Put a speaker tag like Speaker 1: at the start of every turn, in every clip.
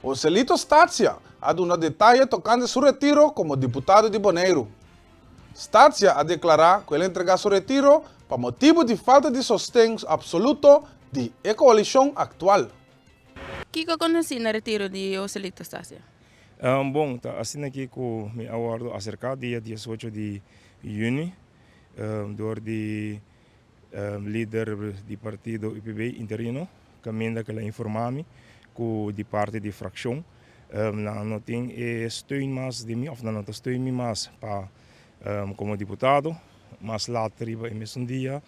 Speaker 1: Joselito Stacia ha dado un detalle tocante su retiro como diputado de Bonaire. Stacia ha declarado que él entrega su retiro por motivo de falta de sostén absoluto de la coalición actual.
Speaker 2: ¿Qué conocí en el retiro de Joselito Stacia?
Speaker 3: Bom, tá assim aqui com me aguardo acerca dia 18 de junho, door de líder do partido UPB interino, caminda que ela informami com de parte de fracção, não tem steun mais de mim, ou não tem steun me mais para como deputado, mas lá triba em mesmo dia,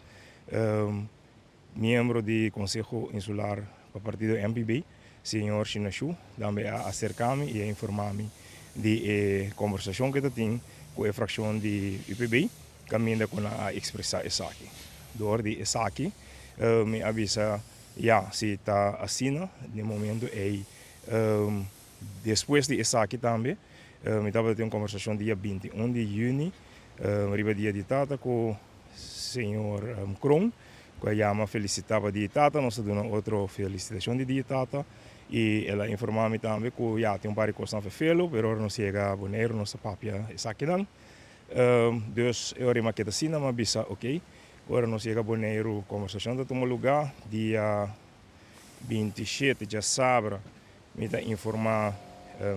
Speaker 3: membro do Conselho Insular para partido MPB, senhor Chinashu, também a acercar-me e a informar-me de conversação que eu tenho com a fração de UPB, caminho com a expressar isso aqui. Door de isso aqui, me avisa, se está assina, no momento é, depois de isso aqui também, me estava tendo uma conversação dia 21 de junho, riba dia de tata com o senhor Kron, que ela felicitava de tata, nós damos outra felicitação de dia tata, e ela informou-me também que já tem um par de coisas para fazer, mas não chega a Bonaire, nossa papia está aqui não. Dus eu rima que assim, mas bisa ok. Agora não chega a Bonaire, conversação de tomar lugar dia 27 de sábado, me está informar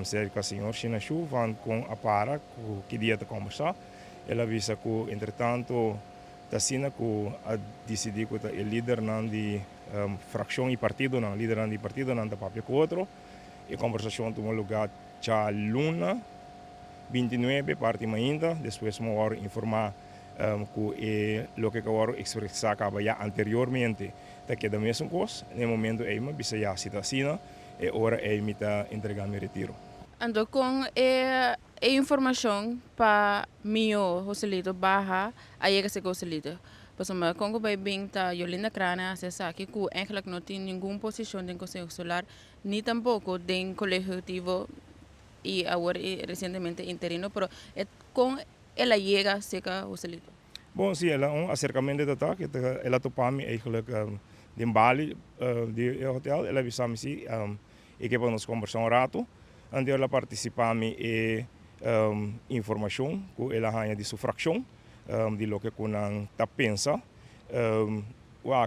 Speaker 3: cerca do senhor Chinashu, van com a para que dia de conversar. Ela avisa que entretanto da Sina que a decidir que o líder não de fração e partido não, líder não de partido não da papel com outro. E a conversação tomou lugar já luna 29 parte ainda, depois me vou informar que o que eu vou expressar acaba já anteriormente, da que da mesma coisa, no momento é uma bisa já situação e hora é me tá entregar meu retiro.
Speaker 2: Ando com a informação para meu Joselito barra a chega se Joselito. Mas como vai bem tá Yolanda Crana acessa aqui que eigenlijk não tem nenhuma posição no Conselho Solar, nem tampouco no coletivo e agora recentemente interino, pero com ela chega seca Joselito.
Speaker 3: Bom, sim, ela um acercamento de ataque, ela topou-me eigenlijk de Bali, de hotel, ela avisou-me se e que vamos conversar um rato. Onde ela participa-me e informação que ela ganha de sua fração, de lo que ela está pensa.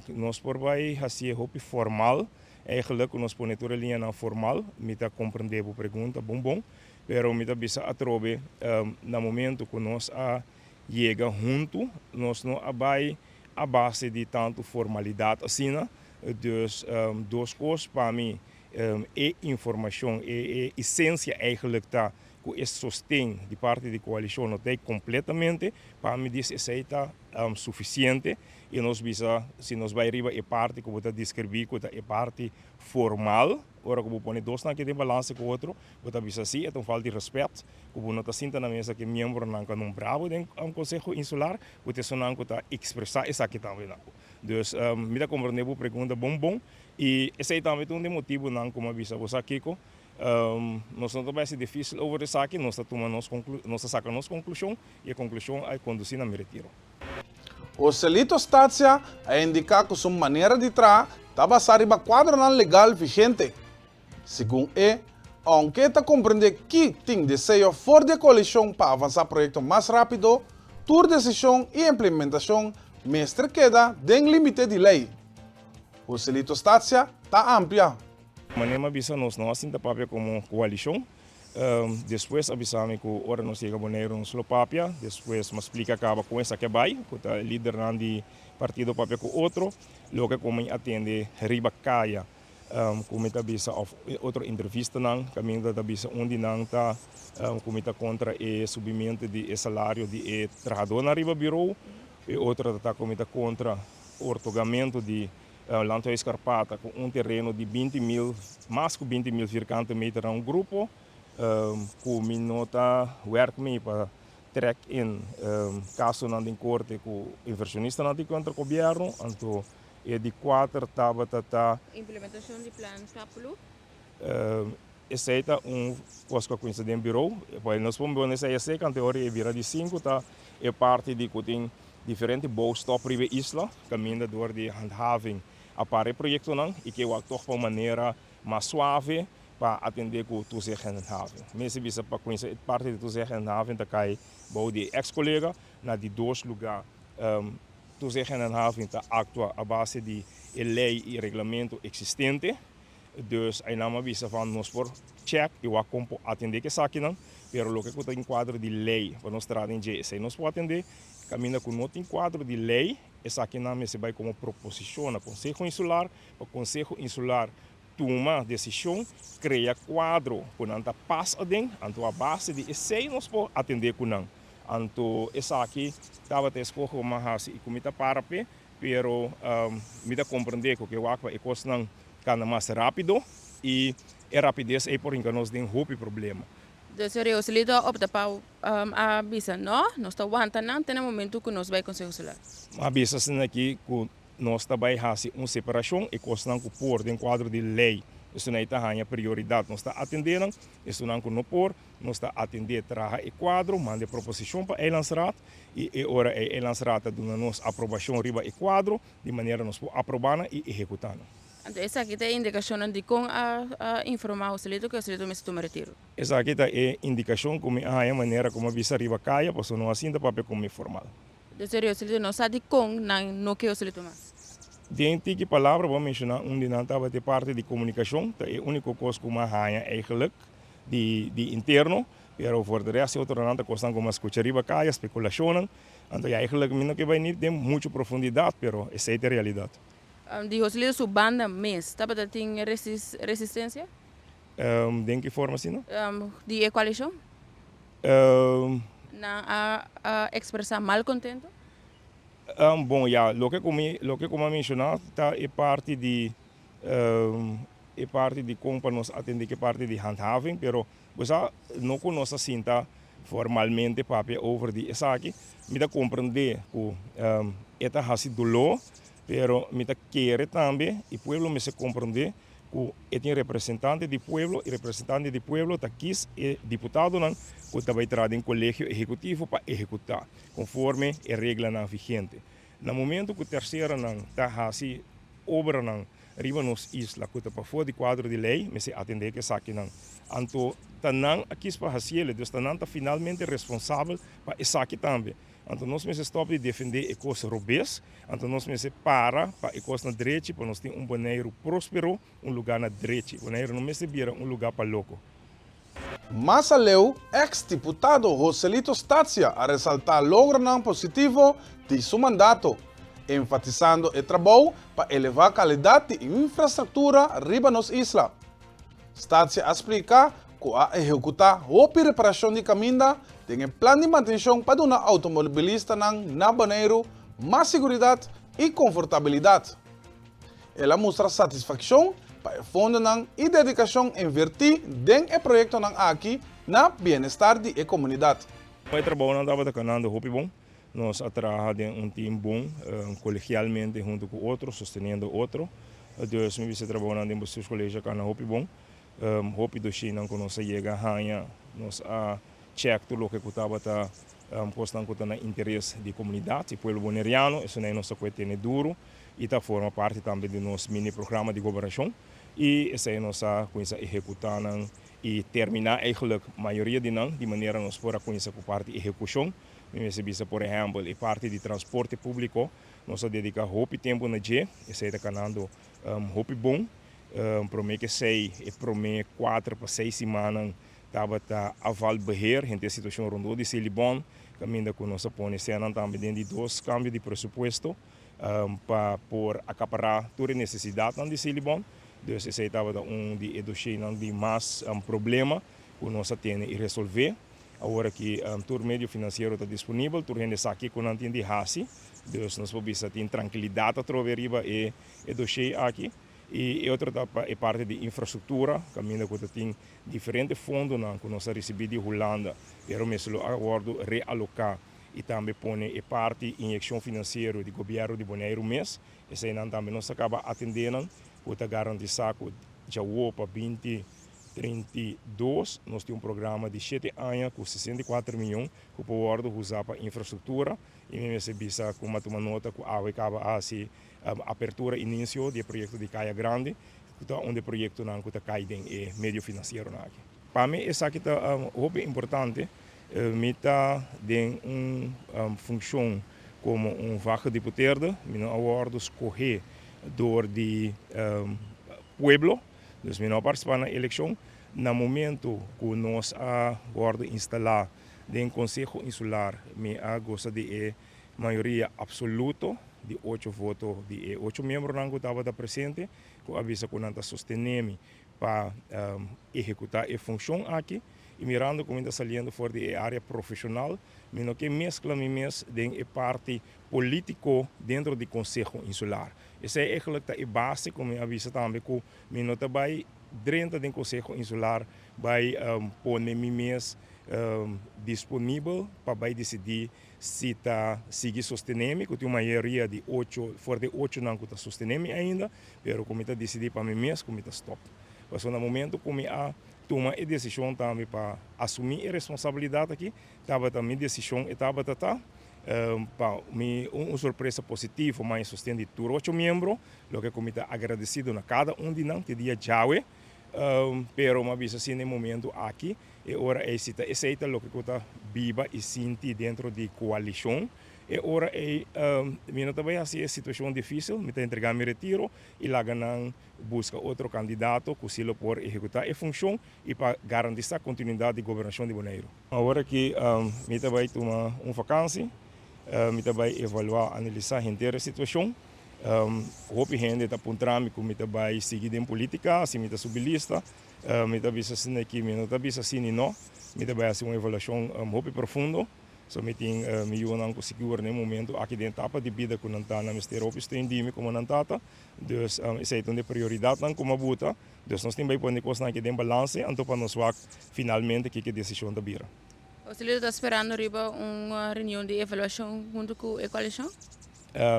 Speaker 3: Nós por vai fazer roupa formal, eigenlijk nós põe toda a linha na formal, me está compreender a pergunta, bom, pero me está bisa a trobe, no momento que nós chega junto, nós não vai a base de tanto formalidade assim, dus duas coisas para mim. Informação e essência eigenlijk tá que esse sostém de parte da coalição não tem completamente para me dizer se está suficiente e nós bisa se nós vai arriba é parte que vou descrever que é parte formal ora que vou pôr dois na que tem balança com o outro vou bisa assim então falta de respeito que vou não tá sinta na mesa que membro não can bravo dentro do Conselho Insular vou ter sonando que tá expressar essa aqui também não dus me dá compreender a pergunta bom e esse é também um motivo não como avisa você aqui nós não vai ser difícil over essa aqui nós tomamos nós sacamos conclusão e a conclusão é conduzir na retiro.
Speaker 1: Joselito Stacia ha indicado que sua maneira de trabalhar está basada em quadro legal vigente. Segundo ele, aunque está compreender que tem desejo fora da coalição para avançar projeto mais rápido, sua decisão e implementação mestre queda dentro do limite de lei. Joselito Stacia está ampla.
Speaker 3: Manema bisa nós não assim da papel como coalição. Depois avisamos que ora nós chega Bonaire no Slopapia, depois me explica acaba com essa que vai, que o líder de partido papel com outro, logo como atende riba caia, como está bisa outra entrevista não, caminho da bisa onde não está, como está contra o subimento de salário de trabalhador na riba bureau, e outra está como está contra o ortogamento de Landhuis Carpata com terreno de 20 mil, mais que 20 mil vierkante-meter a grupo, que me nota werk mee para track in caso não tem corte com o inversionista não tem contra o governo, então é de 4 estava
Speaker 2: Implementação de plano Caplu.
Speaker 3: Esse é coisa que coincidente bureau, pois nós vamos nessa esse que teoria vira de 5 tá é parte de que tem diferente bouwstop ribe isla, caminho door de handhaving a para projeto não e que o toch de maneira mais suave para atender com toezicht en handhaving. Mensen bisa para conhecer parte de toezicht en handhaving, dan kan je bij de ex-collega naar die lugar toezicht en handhaving te actua a base de lei e regulamento existente. Dus aí não avisa van nós por check e o acompo atender que saque não, pero lo que está em quadro de lei para nós trazer em dia, se nós pode atender, caminha com outro quadro de lei, essa aqui não se vai como proposição na Conselho Insular, para o Conselho Insular toma decisão, cria quadro, quando anta passa dentro, anto a base de esse nós pode atender com não, anto essa aqui estava te escolher uma raça e comita para pé, pero me dá compreender que o aqua é coisa não kan mais rápido e a rapidez é por enquanto tem um problema.
Speaker 2: Dus serio, se lido op de pau avisa, não? Nós está aguantando, não tem momento que nós vai conseguir celular.
Speaker 3: Avisa assim aqui que nós também fazemos uma separação e coisa não por dentro quadro de lei. Isso não está a prioridade, nós está atendendo, isso não não por, nós está atendendo traga e quadro, manda proposição para Eilandsraad e agora a Eilandsraad dá nos aprovação riba e quadro, de maneira nós aprovar e executar.
Speaker 2: Então, essa aqui tem indicação de como informar o celito que o celito me toma retiro.
Speaker 3: Essa aqui é indicação como a maneira como avisa riba caia, para não assim da papel como informal.
Speaker 2: De serio, o celito não sabe como não que o celito mais.
Speaker 3: Dentro que palavra vou mencionar de não estava de parte de comunicação, é a única coisa que uma raia eigenlijk de interno, pero voor de rest outra não coisa como escutar riba caia, especulação, então eigenlijk não que vai nem ter muita profundidade, pero essa é a realidade.
Speaker 2: Die hosleden su banda mes, taba dat ting resistência?
Speaker 3: De que forma assim, não?
Speaker 2: Die equalização? Na expressar malcontento?
Speaker 3: Bom, já, lo que como mencionar, tá é parte de como para nós atender que parte de handhaving, pero você não conhece assim tá formalmente papel over de essa aqui, me dá compreender que esta hasi dolor. Pero me quiere também e o pueblo me se compreender que tem representante do pueblo e representante do pueblo está aqui e deputado não que vai trazer em colégio executivo para executar conforme a regra não vigente. No momento que o terceiro não está assim obra não riba nos isla que está para fora do quadro de lei me se atender que saque não anto tá não aqui para fazer então tá não tá finalmente responsável para saque também. Então nós precisamos stop de defender a coisa robês, então nós precisamos para a coisa na direita, para nós ter Bonaire próspero, lugar na direita. Bonaire não se vira lugar para louco.
Speaker 1: Mas aleu, ex-deputado Joselito Stacia a ressaltar logro positivo de seu mandato, enfatizando o trabalho para elevar a qualidade de infraestrutura riba nos isla. Stacia explica que a executar a reparação de caminho tem um plano de manutenção para dar automobilista na Bonaire mais segurança e confortabilidade. Ela mostra satisfação para o fundo e dedicação em invertir em projeto aqui na bem-estar da comunidade.
Speaker 3: O trabalho não estava canando muito bom. Nós trabalhamos time bom, colegialmente junto com outro, sustentando outro. Deus me disse trabalhando em seus colégios cana muito bom. Hope do China quando nós chega a nós check tudo o que estava postando na interesse da comunidade, do povo boneriano, isso não é nossa coisa duro e forma parte também do nosso mini programa de governação e essa é nossa coisa executar e terminar eigenlijk a maioria de maneira nós fora conhecer por parte de execução. Visa, por exemplo, a parte de transporte público, nós dedicamos muito tempo na dia, essa é canando muito bom. Promete que 6 e promete 4 para 6 semanas estava a valbeheer, gente a situação rondou de Silibon, caminho com nossa ponecena também dentro de 2 câmbios de presupuesto para por acaparar toda a necessidade de Silibon. Então, esse estava de dossiê de mais problema que nós temos e resolver. Agora que todo meio financeiro está disponível, todo gente está aqui com não tem de hasi, então nós podemos ter tranquilidade a trover e dossiê aqui. E outra é parte de infraestrutura, caminho que tem diferentes fundos que nós recebemos de Holanda, pero mesmo agora realocar e também põe a parte de injeção financeira do governo de Bonaire mês, esse aí também nós acaba atendendo, que garantir que já para 2032 nós temos programa de 7 anos com 64 milhões que pode usar para infraestrutura e mesmo bisa com uma nota que acaba assim apertura início do projeto de Caia Grande, kuta onde proyecto nan kuta kaiden e medio financiero naki. Para mim essa que tá importante, mita den função como vaga deputado, mino awardo escorrer door de pueblo, dus mino participar na eleição, no momento que nós awardo instalar den Conselho Insular, me gosta de maioria absoluta de 8 votos, de 8 membros que estavam presentes, que avisa que não está sustentando para executar a função aqui, e mirando como está saindo fora da área profissional, mas que mescla de parte político dentro do Conselho Insular. Essa é a base, como eu avisa também, que não vai dentro do Conselho Insular, vai pôr disponível para decidir se está seguir sustentando, que tem uma maioria de 8, fora de 8 não está sustentando ainda, mas como está decidir para mim mesmo, como está stop. Mas no momento como toma a decisão também para assumir a responsabilidade aqui, estava também decisão estava para uma surpresa positiva, mas sustenta de todos 8 membros, o que como está agradecido na cada de nós, que dia jaue, pero uma vez assim no momento aqui, e ora aceita o que está viva e sente dentro de coalição. E ora minha também assim é situação difícil, me está entregando meu retiro e lá ganhando busca outro candidato que se por executar a função e para garantir a continuidade de governação de Bonaire. Agora que me também tomar uma vacância, me também evaluar, analisar a inteira situação. Hope gente está apontando que me também seguir em política, se me está subir lista, me também assim aqui, me não está assim não, me também assim uma avaliação hope profundo. So meeting miljoen conseguir no momento aqui dentro etapa de vida que não está na mistério office tem dime como não está, dus essa é uma prioridade não como buta, dus nós temos bem pôr negócio aqui dentro balance, então para nós finalmente que decisão da bira.
Speaker 2: Você está esperando riba uma reunião de avaliação junto com a coalição?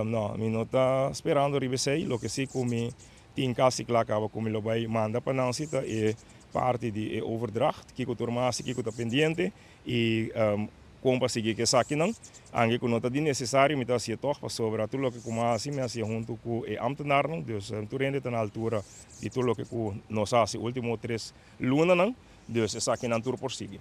Speaker 3: Não, me não está esperando riba sei, lo que sim como tem caso que lá acaba como lo vai manda para nós é parte de overdracht, que o turmasse que está pendente e para seguir que saque não, anche que não está necessário, me está assim toch para sobrar tudo o que como assim me assim junto com o ambtenaar não, dus tu rende está na altura de tudo o que nós faz último 3 lunas não, dus saque não tudo por seguir.